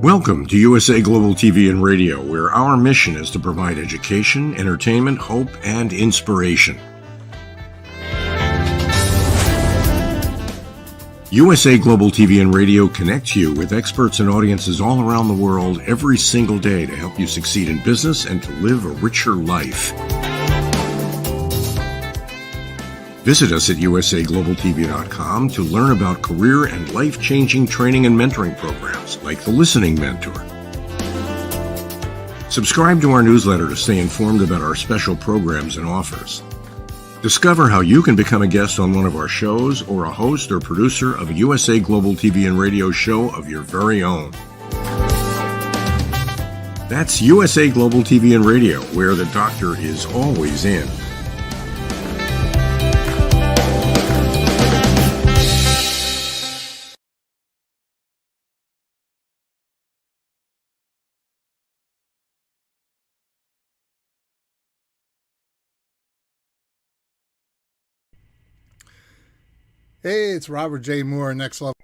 Welcome to USA Global TV and Radio, where our mission is to provide education, entertainment, hope, and inspiration. USA Global TV and Radio connects you with experts and audiences all around the world every single day to help you succeed in business and to live a richer life. Visit us at usaglobaltv.com to learn about career and life-changing training and mentoring programs like the Listening Mentor. Subscribe to our newsletter to stay informed about our special programs and offers. Discover how you can become a guest on one of our shows or a host or producer of a USA Global TV and Radio show of your very own. That's USA Global TV and Radio, where the doctor is always in. Hey, it's Robert J. Moore, Next Level.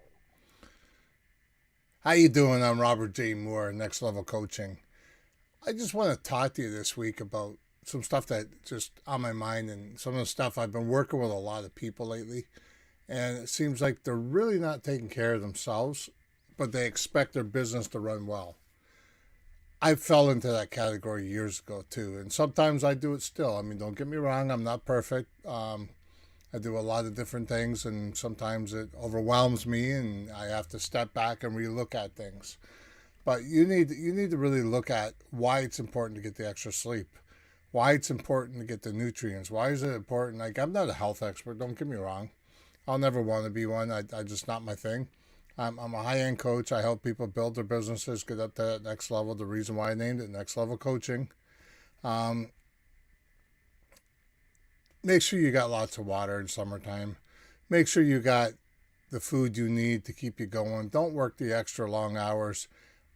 How you doing? I'm Robert J. Moore, Next Level Coaching. I just want to talk to you this week about some stuff that just on my mind and some of the stuff I've been working with a lot of people lately. And it seems like they're really not taking care of themselves, but they expect their business to run well. I fell into that category years ago too, and sometimes I do it still. I mean, don't get me wrong, I'm not perfect. I do a lot of different things, and sometimes it overwhelms me, and I have to step back and relook at things. But you need to really look at why it's important to get the extra sleep, why it's important to get the nutrients. Why is it important? Like, I'm not a health expert. Don't get me wrong. I'll never want to be one. I just not my thing. I'm a high-end coach. I help people build their businesses, get up to that next level. The reason why I named it Next Level Coaching. Make sure you got lots of water in summertime. Make sure you got the food you need to keep you going. Don't work the extra long hours.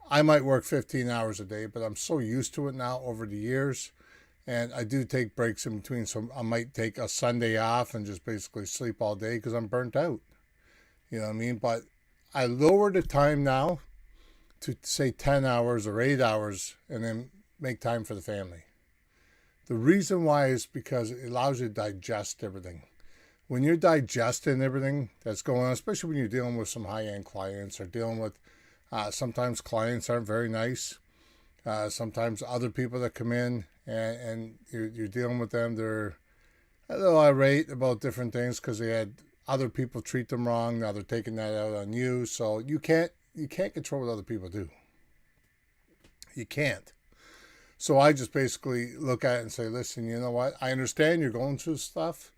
I might work 15 hours a day, but I'm so used to it now over the years. And I do take breaks in between. So I might take a Sunday off and just basically sleep all day because I'm burnt out. You know what I mean? But I lower the time now to say 10 hours or 8 hours and then make time for the family. The reason why is because it allows you to digest everything. When you're digesting everything that's going on, especially when you're dealing with some high-end clients or dealing with, sometimes clients aren't very nice. Sometimes other people that come in and you're dealing with them, they're a little irate about different things because they had other people treat them wrong. Now they're taking that out on you. So you can't control what other people do. You can't. So I just basically look at it and say, listen, you know what? I understand you're going through stuff.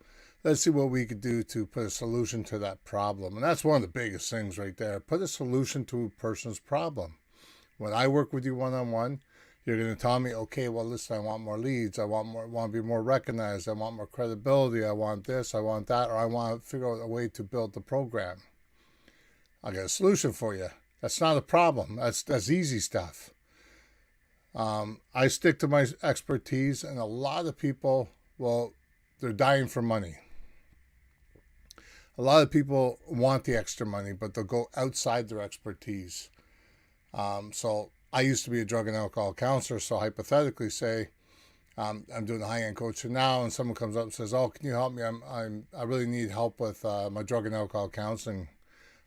Let's see what we could do to put a solution to that problem. And that's one of the biggest things right there. Put a solution to a person's problem. When I work with you one-on-one, you're going to tell me, okay, well, listen, I want more leads. I want to be more recognized. I want more credibility. I want this. I want that. Or I want to figure out a way to build the program. I got a solution for you. That's not a problem. That's easy stuff. I stick to my expertise, and a lot of people, well, they're dying for money. A lot of people want the extra money, but they'll go outside their expertise. So I used to be a drug and alcohol counselor, so hypothetically say I'm doing a high-end coaching now, and someone comes up and says, oh, can you help me? I really need help with my drug and alcohol counseling.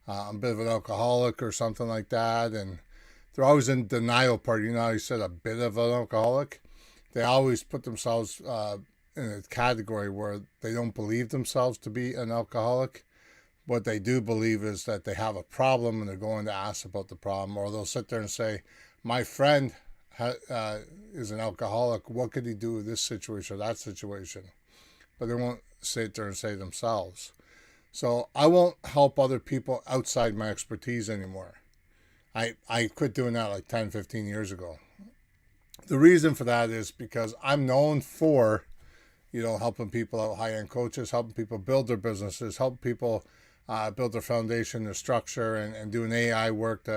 I'm a bit of an alcoholic or something like that, and they're always in denial part. You know how you said a bit of an alcoholic? They always put themselves in a category where they don't believe themselves to be an alcoholic. What they do believe is that they have a problem and they're going to ask about the problem. Or they'll sit there and say, my friend is an alcoholic. What could he do with this situation or that situation? But they won't sit there and say themselves. So I won't help other people outside my expertise anymore. I quit doing that like 10, 15 years ago. The reason for that is because I'm known for, helping people out, high-end coaches, helping people build their businesses, helping people build their foundation, their structure, and doing AI work,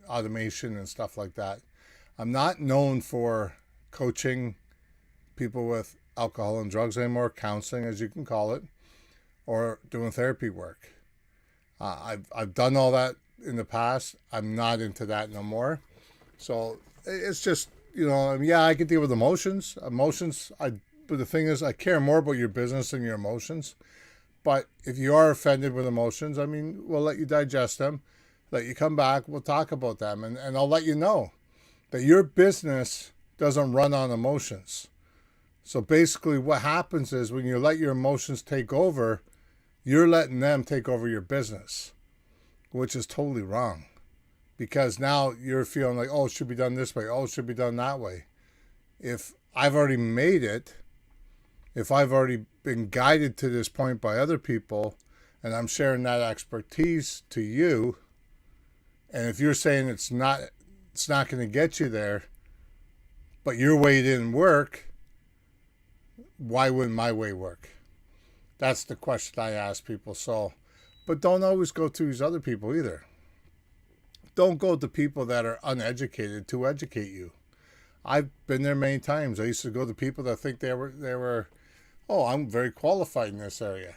automation and stuff like that. I'm not known for coaching people with alcohol and drugs anymore, counseling as you can call it, or doing therapy work. I've done all that in the past. I'm not into that no more. So it's just, I mean, yeah, I can deal with emotions. But the thing is, I care more about your business than your emotions. But if you are offended with emotions, I mean, we'll let you digest them, let you come back, we'll talk about them, and I'll let you know that your business doesn't run on emotions. So basically what happens is when you let your emotions take over, you're letting them take over your business, which is totally wrong. Because now you're feeling like, oh, it should be done this way. Oh, it should be done that way. If I've already made it, if I've already been guided to this point by other people, and I'm sharing that expertise to you, and if you're saying it's not going to get you there, but your way didn't work, why wouldn't my way work? That's the question I ask people. So, but don't always go to these other people either. Don't go to people that are uneducated to educate you. I've been there many times. I used to go to people that think they were, oh, I'm very qualified in this area.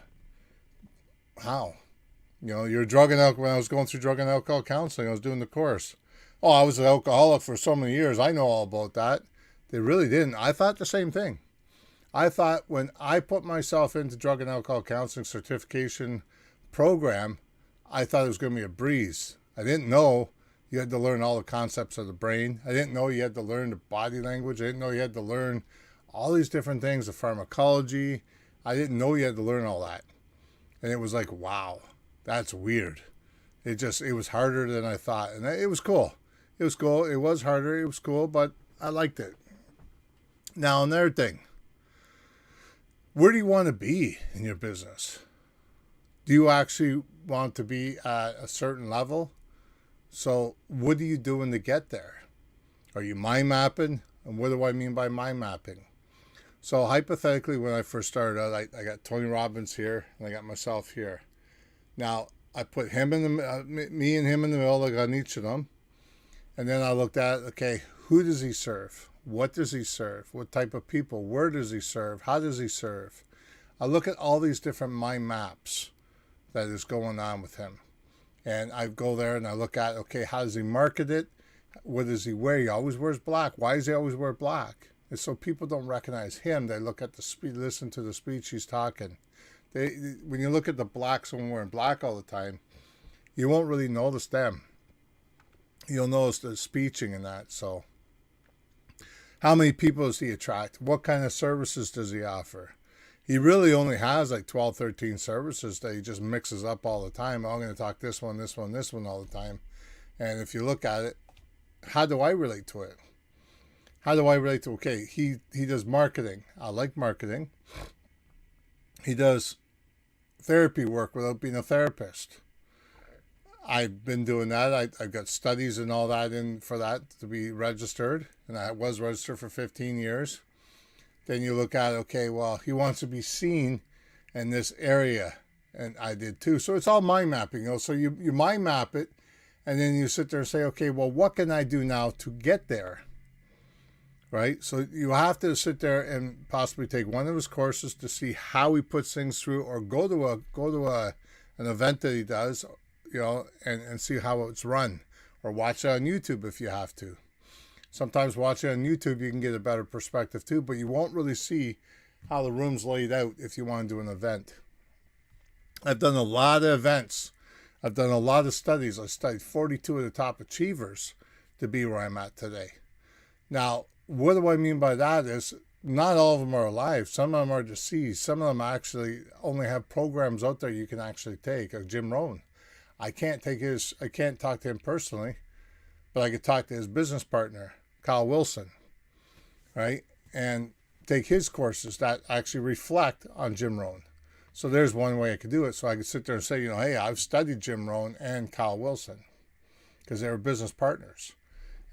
How? You're drug and alcohol. When I was going through drug and alcohol counseling, I was doing the course. Oh, I was an alcoholic for so many years. I know all about that. They really didn't. I thought the same thing. I thought when I put myself into drug and alcohol counseling certification program, I thought it was going to be a breeze. I didn't know you had to learn all the concepts of the brain. I didn't know you had to learn the body language. I didn't know you had to learn all these different things, the pharmacology. I didn't know you had to learn all that. And it was like, wow, that's weird. It was harder than I thought. And it was cool. It was cool. It was harder. It was cool, but I liked it. Now, another thing. Where do you want to be in your business? Do you actually want to be at a certain level? So what are you doing to get there? Are you mind mapping? And what do I mean by mind mapping? So hypothetically, when I first started out, I got Tony Robbins here and I got myself here. Now I put him in the me and him in the middle, like on each of them, and then I looked at, okay, who does he serve? What does he serve? What type of people? Where does he serve? How does he serve? I look at all these different mind maps that is going on with him. And I go there and I look at, okay, how does he market it? What does he wear? He always wears black. Why does he always wear black? It's so people don't recognize him. They look at the speech, listen to the speech he's talking. When you look at the black, someone wearing black all the time, you won't really notice them. You'll notice the speeching and that. So how many people does he attract? What kind of services does he offer? He really only has like 12, 13 services that he just mixes up all the time. I'm going to talk this one, this one, this one all the time. And if you look at it, how do I relate to it? How do I relate to, okay, he does marketing. I like marketing. He does therapy work without being a therapist. I've been doing that. I've got studies and all that in for that to be registered. And I was registered for 15 years. Then you look at, okay, well, he wants to be seen in this area. And I did too. So it's all mind mapping. So you mind map it. And then you sit there and say, okay, well, what can I do now to get there? Right? So you have to sit there and possibly take one of his courses to see how he puts things through, or go to an event that he does, and see how it's run, or watch it on YouTube if you have to. Sometimes watching on YouTube, you can get a better perspective too, but you won't really see how the room's laid out if you want to do an event. I've done a lot of events. I've done a lot of studies. I studied 42 of the top achievers to be where I'm at today. Now, what do I mean by that is not all of them are alive. Some of them are deceased. Some of them actually only have programs out there you can actually take, like Jim Rohn. I can't talk to him personally, but I could talk to his business partner, Kyle Wilson, right? And take his courses that actually reflect on Jim Rohn. So there's one way I could do it. So I could sit there and say, hey, I've studied Jim Rohn and Kyle Wilson because they were business partners.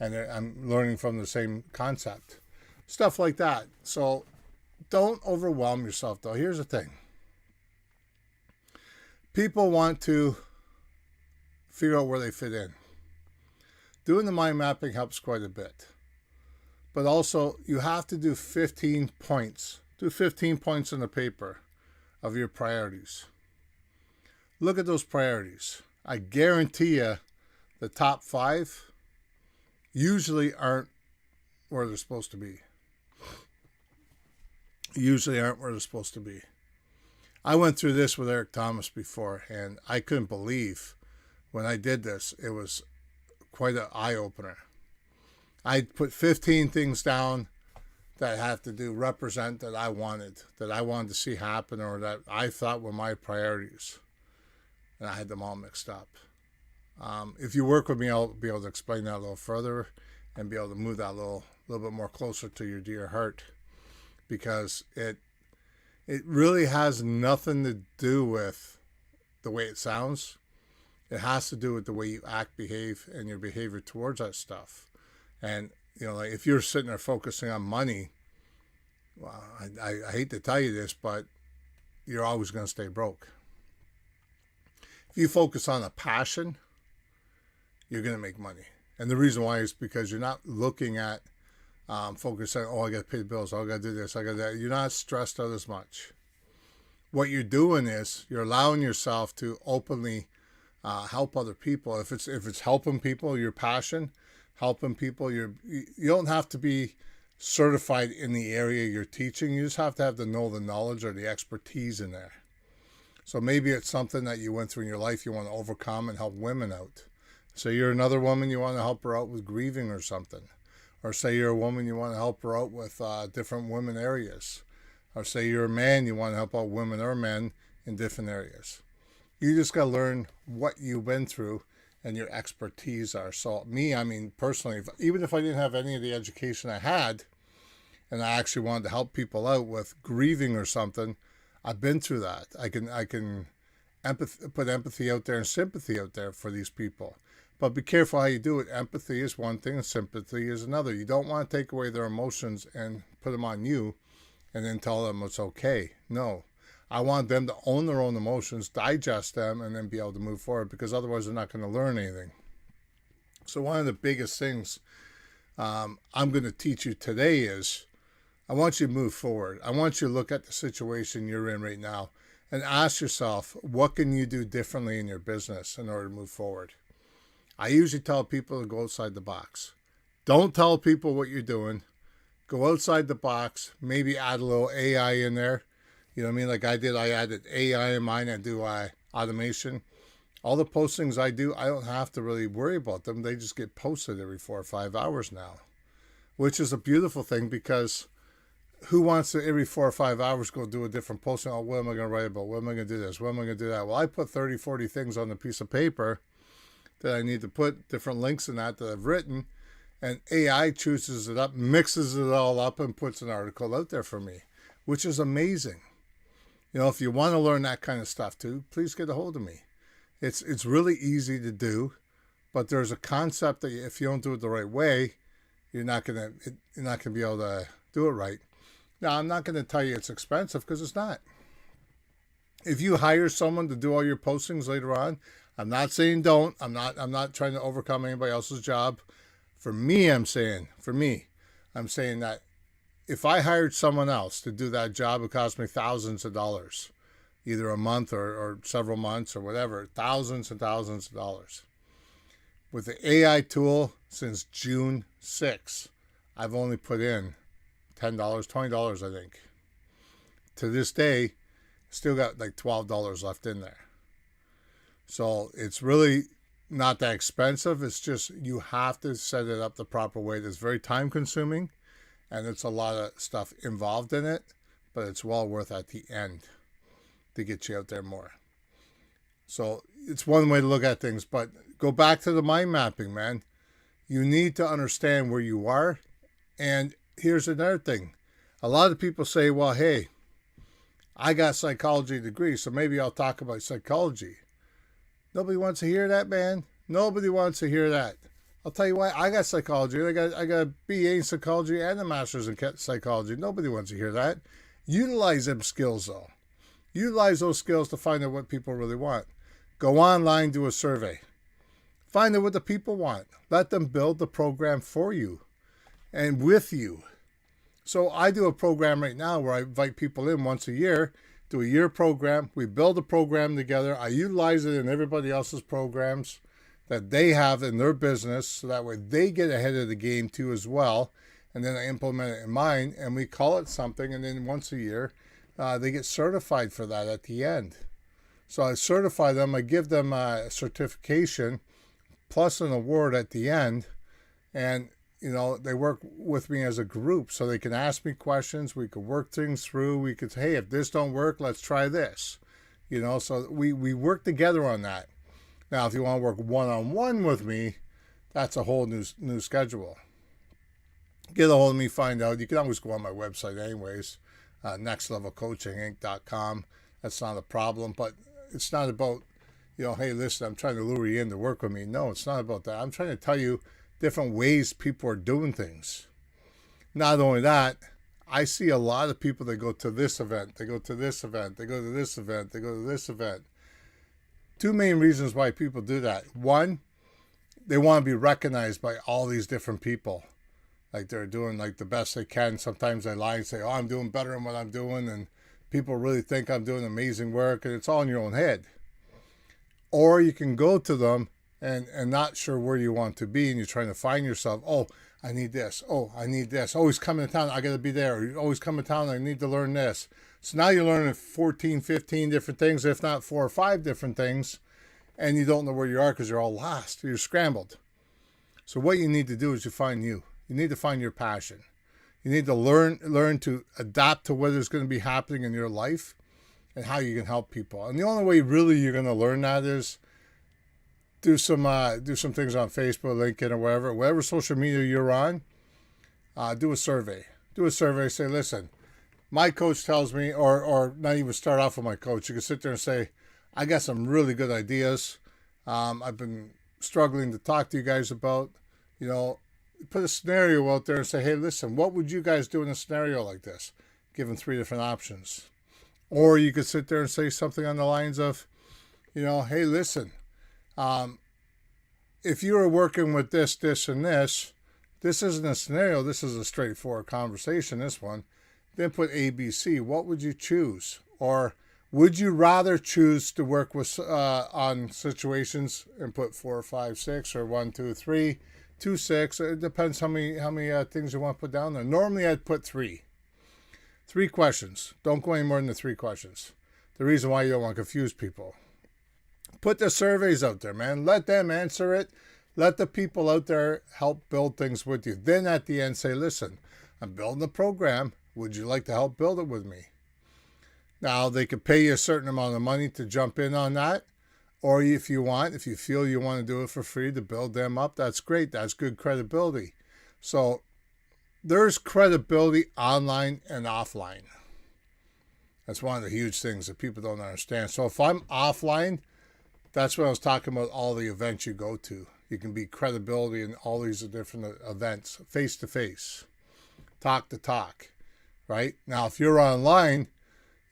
And I'm learning from the same concept. Stuff like that. So don't overwhelm yourself, though. Here's the thing. People want to figure out where they fit in. Doing the mind mapping helps quite a bit. But also, you have to do 15 points. Do 15 points on the paper of your priorities. Look at those priorities. I guarantee you the top 5, usually aren't where they're supposed to be. Usually aren't where they're supposed to be. I went through this with Eric Thomas before, and I couldn't believe when I did this. It was quite an eye-opener. I put 15 things down that have to do represent that I wanted to see happen, or that I thought were my priorities, and I had them all mixed up. If you work with me, I'll be able to explain that a little further and be able to move that a little bit more closer to your dear heart, because it really has nothing to do with the way it sounds. It has to do with the way you act, behave, and your behavior towards that stuff. And, like if you're sitting there focusing on money, well, I hate to tell you this, but you're always going to stay broke. If you focus on a passion, you're going to make money. And the reason why is because you're not looking at focusing, I got to pay the bills, I got to do this, I got to that. You're not stressed out as much. What you're doing is you're allowing yourself to openly help other people. If it's helping people, your passion, helping people, you don't have to be certified in the area you're teaching. You just have to have the knowledge or the expertise in there. So maybe it's something that you went through in your life you want to overcome and help women out. So you're another woman, you want to help her out with grieving or something. Or say you're a woman, you want to help her out with different women areas. Or say you're a man, you want to help out women or men in different areas. You just got to learn what you've been through and your expertise are. So personally, even if I didn't have any of the education I had, and I actually wanted to help people out with grieving or something, I've been through that. I can put empathy out there and sympathy out there for these people. But be careful how you do it. Empathy is one thing and sympathy is another. You don't want to take away their emotions and put them on you and then tell them it's okay. No. I want them to own their own emotions, digest them, and then be able to move forward, because otherwise they're not going to learn anything. So one of the biggest things I'm going to teach you today is I want you to move forward. I want you to look at the situation you're in right now and ask yourself, what can you do differently in your business in order to move forward? I usually tell people to go outside the box. Don't tell people what you're doing. Go outside the box. Maybe add a little AI in there. You know what I mean? Like I did. I added AI in mine and do automation. All the postings I do, I don't have to really worry about them. They just get posted every 4 or 5 hours now, which is a beautiful thing, because who wants to every 4 or 5 hours go do a different posting? Oh, what am I going to write about? What am I going to do this? What am I going to do that? Well, I put 30, 40 things on a piece of paper that I need to put, different links in that I've written, and AI chooses it up, mixes it all up, and puts an article out there for me, which is amazing. If you want to learn that kind of stuff too, please get a hold of me. It's really easy to do, but there's a concept that if you don't do it the right way, you're not gonna be able to do it right. Now, I'm not going to tell you it's expensive, because it's not. If you hire someone to do all your postings later on, I'm not saying don't. I'm not trying to overcome anybody else's job. For me, I'm saying that if I hired someone else to do that job, it cost me thousands of dollars, either a month or several months or whatever, thousands and thousands of dollars. With the AI tool, since June 6th, I've only put in $10, $20, I think. To this day, still got like $12 left in there. So it's really not that expensive. It's just you have to set it up the proper way. It's very time consuming, and it's a lot of stuff involved in it, but it's well worth at the end to get you out there more. So it's one way to look at things, but go back to the mind mapping, man. You need to understand where you are. And here's another thing. A lot of people say, well, hey, I got a psychology degree, so maybe I'll talk about psychology. Nobody wants to hear that, man. Nobody wants to hear that. I'll tell you why. I got psychology. I got a BA in psychology and a master's in psychology. Nobody wants to hear that. Utilize them skills, though. Utilize those skills to find out what people really want. Go online, do a survey. Find out what the people want. Let them build the program for you and with you. So I do a program right now where I invite people in once a year, do a year program. We build a program together. I utilize it in everybody else's programs. that they have in their business, so that way they get ahead of the game too as well. And then I implement it in mine, and we call it something, and then once a year they get certified for that at the end. So I certify them, I give them a certification plus an award at the end, and they work with me as a group, so they can ask me questions, we can work things through, we could say, hey, if this don't work, let's try this. So we work together on that. Now, if you want to work one-on-one with me, that's a whole new schedule. Get a hold of me, find out. You can always go on my website anyways, nextlevelcoachinginc.com. That's not a problem, but it's not about, hey, listen, I'm trying to lure you in to work with me. No, it's not about that. I'm trying to tell you different ways people are doing things. Not only that, I see a lot of people that go to this event, they go to this event, they go to this event, they go to this event. Two main reasons why people do that. One, they want to be recognized by all these different people. Like they're doing like the best they can. Sometimes they lie and say, oh, I'm doing better than what I'm doing. And people really think I'm doing amazing work. And it's all in your own head. Or you can go to them and not sure where you want to be. And you're trying to find yourself. Oh, I need this. Oh, I need this. Oh, he's coming to town. I got to be there. Oh, he's coming to town. I need to learn this. So now you're learning 14, 15 different things, if not 4 or 5 different things. And you don't know where you are because you're all lost. You're scrambled. So what you need to do is you find you. You need to find your passion. You need to learn to adapt to what is going to be happening in your life and how you can help people. And the only way really you're going to learn that is do some things on Facebook, LinkedIn, or whatever social media you're on. Do a survey. Say, listen, my coach tells me, or not even start off with my coach. You can sit there and say, I got some really good ideas. I've been struggling to talk to you guys about, put a scenario out there and say, hey, listen, what would you guys do in a scenario like this? Give them 3 different options. Or you could sit there and say something on the lines of, hey, listen, if you were working with this, and this isn't a scenario. This is a straightforward conversation, this one. Then put A, B, C. What would you choose? Or would you rather choose to work with on situations and put 4, 5, 6, or 1, 2, 3, 2, 6. It depends how many things you want to put down there. Normally, I'd put 3. 3 questions. Don't go any more than the 3 questions. The reason why you don't want to confuse people. Put the surveys out there, man. Let them answer it. Let the people out there help build things with you. Then at the end, say, listen, I'm building a program. Would you like to help build it with me? Now, they could pay you a certain amount of money to jump in on that. Or if you feel you want to do it for free to build them up, that's great. That's good credibility. So there's credibility online and offline. That's one of the huge things that people don't understand. So if I'm offline, that's what I was talking about, all the events you go to. You can be credibility in all these different events, face to face, talk to talk, right? Now, if you're online,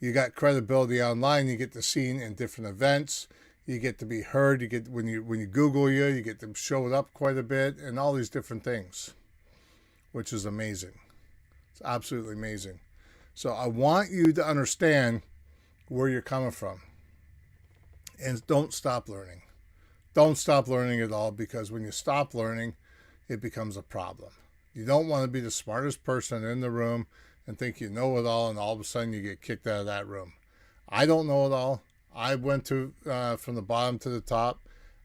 you got credibility online. You get to seen in different events. You get to be heard. You get when you Google you get to show it up quite a bit, and all these different things, which is amazing. It's absolutely amazing. So I want you to understand where you're coming from, and don't stop learning. Don't stop learning at all, because when you stop learning, it becomes a problem. You don't want to be the smartest person in the room and think you know it all, and all of a sudden you get kicked out of that room. I don't know it all. I went to from the bottom to the top.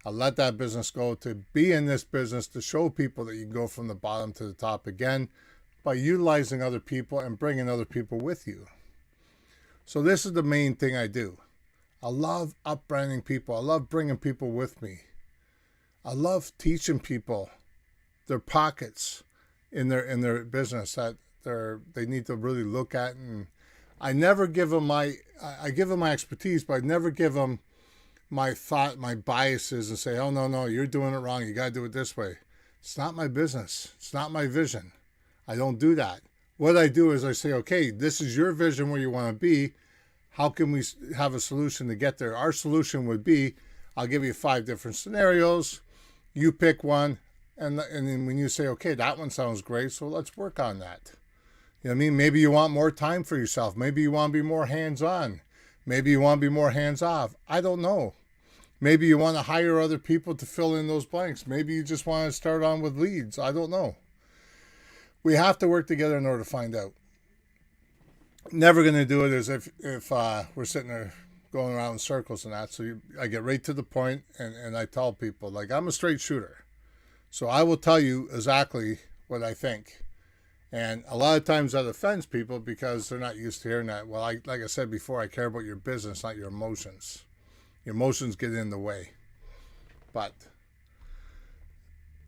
I let that business go to be in this business to show people that you can go from the bottom to the top again by utilizing other people and bringing other people with you. So this is the main thing I do. I love upbranding people. I love bringing people with me. I love teaching people their pockets in their business that they need to really look at. And I never give them I give them my expertise, but I never give them my biases and say, oh, no, you're doing it wrong. You got to do it this way. It's not my business. It's not my vision. I don't do that. What I do is I say, okay, this is your vision where you want to be. How can we have a solution to get there? Our solution would be, I'll give you 5 different scenarios. You pick one. And then when you say, okay, that one sounds great, so let's work on that. You know what I mean? Maybe you want more time for yourself. Maybe you want to be more hands-on. Maybe you want to be more hands-off. I don't know. Maybe you want to hire other people to fill in those blanks. Maybe you just want to start on with leads. I don't know. We have to work together in order to find out. Never going to do it as if we're sitting there going around in circles and that. So I get right to the point, and I tell people, like, I'm a straight shooter. So I will tell you exactly what I think. And a lot of times that offends people because they're not used to hearing that. Well, like I said before, I care about your business, not your emotions. Your emotions get in the way. But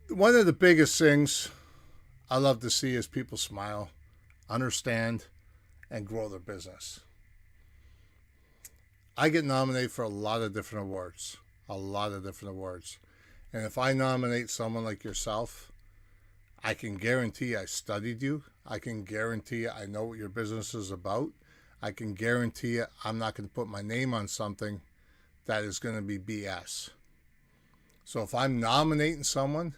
one of the biggest things I love to see is people smile, understand, and grow their business. I get nominated for a lot of different awards. And if I nominate someone like yourself, I can guarantee I studied you. I can guarantee I know what your business is about. I can guarantee I'm not going to put my name on something that is going to be BS. So if I'm nominating someone,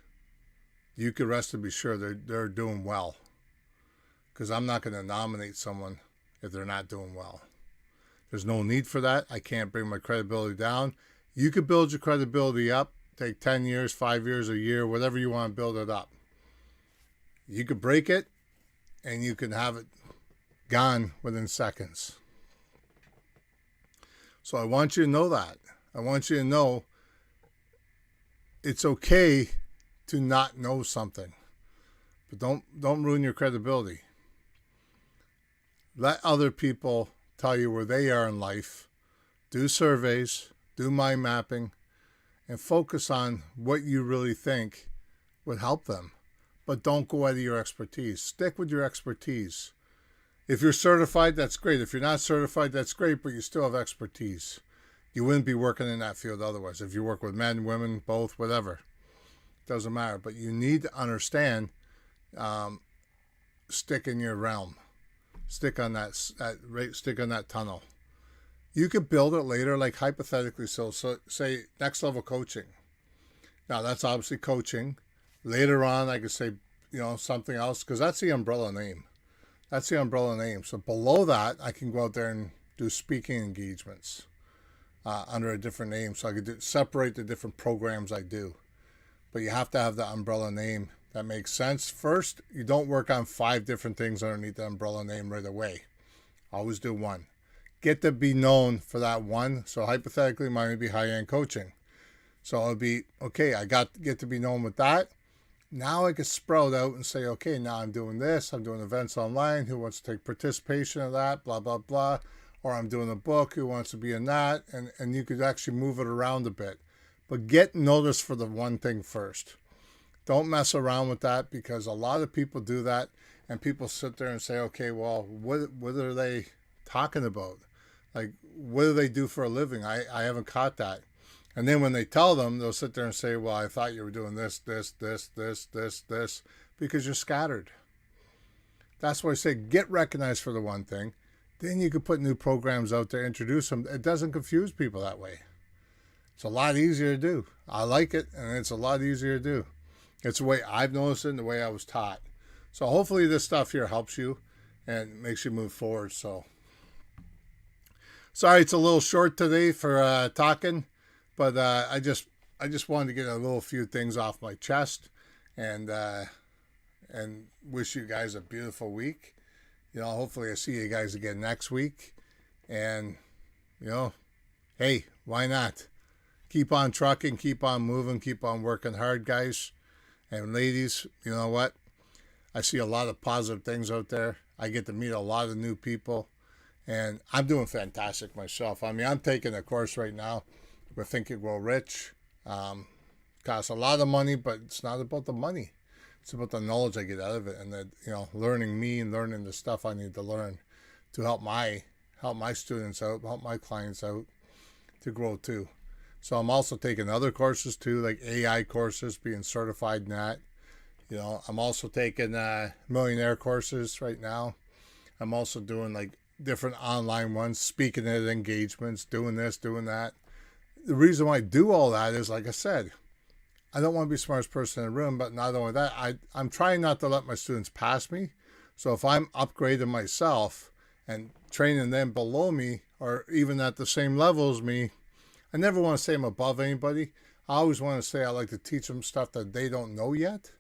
you can rest and be sure they're doing well. Because I'm not going to nominate someone if they're not doing well. There's no need for that. I can't bring my credibility down. You could build your credibility up. Take 10 years, 5 years, a year, whatever you want to build it up. You could break it, and you can have it gone within seconds. So I want you to know that. I want you to know it's okay to not know something. But don't ruin your credibility. Let other people tell you where they are in life. Do surveys, do mind mapping, and focus on what you really think would help them. But don't go out of your expertise. Stick with your expertise. If you're certified, that's great. If you're not certified, that's great, but you still have expertise. You wouldn't be working in that field otherwise. If you work with men, women, both, whatever, doesn't matter. But you need to understand, stick in your realm. Stick on that tunnel. You could build it later, like hypothetically. So say next level coaching. Now that's obviously coaching. Later on, I could say, something else, because that's the umbrella name. So below that, I can go out there and do speaking engagements under a different name. So I could separate the different programs I do. But you have to have the umbrella name that makes sense. First, you don't work on 5 different things underneath the umbrella name right away. Always do one. Get to be known for that one. So hypothetically, mine would be high-end coaching. So it'll be, okay, I get to be known with that. Now I can sprout out and say, okay, now I'm doing this. I'm doing events online. Who wants to take participation in that? Blah, blah, blah. Or I'm doing a book. Who wants to be in that? And you could actually move it around a bit. But get noticed for the one thing first. Don't mess around with that, because a lot of people do that. And people sit there and say, okay, well, what are they talking about? Like, what do they do for a living? I haven't caught that. And then when they tell them, they'll sit there and say, well, I thought you were doing this, because you're scattered. That's why I say get recognized for the one thing. Then you can put new programs out there, introduce them. It doesn't confuse people that way. It's a lot easier to do. I like it, and it's a lot easier to do. It's the way I've noticed it and the way I was taught. So hopefully this stuff here helps you and makes you move forward. So sorry it's a little short today for talking. But I just wanted to get a little few things off my chest, and wish you guys a beautiful week. Hopefully I see you guys again next week. And hey, why not? Keep on trucking, keep on moving, keep on working hard, guys and ladies. You know what? I see a lot of positive things out there. I get to meet a lot of new people, and I'm doing fantastic myself. I mean, I'm taking a course right now with Think and Grow Rich. Costs a lot of money, but it's not about the money. It's about the knowledge I get out of it, and learning me and learning the stuff I need to learn to help my students out, help my clients out to grow too. So I'm also taking other courses too, like AI courses, being certified in that. I'm also taking millionaire courses right now. I'm also doing like different online ones, speaking at engagements, doing this, doing that. The reason why I do all that is, like I said, I don't want to be the smartest person in the room, but not only that, I'm trying not to let my students pass me. So if I'm upgrading myself and training them below me or even at the same level as me, I never want to say I'm above anybody. I always want to say I like to teach them stuff that they don't know yet,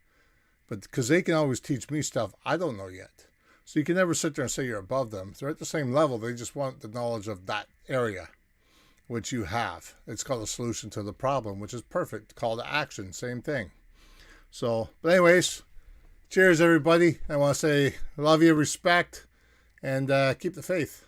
but because they can always teach me stuff I don't know yet. So you can never sit there and say you're above them. They're at the same level. They just want the knowledge of that area, which you have. It's called a solution to the problem, which is perfect. Call to action, same thing. So, but anyways, cheers, everybody. I want to say love you, respect, and keep the faith.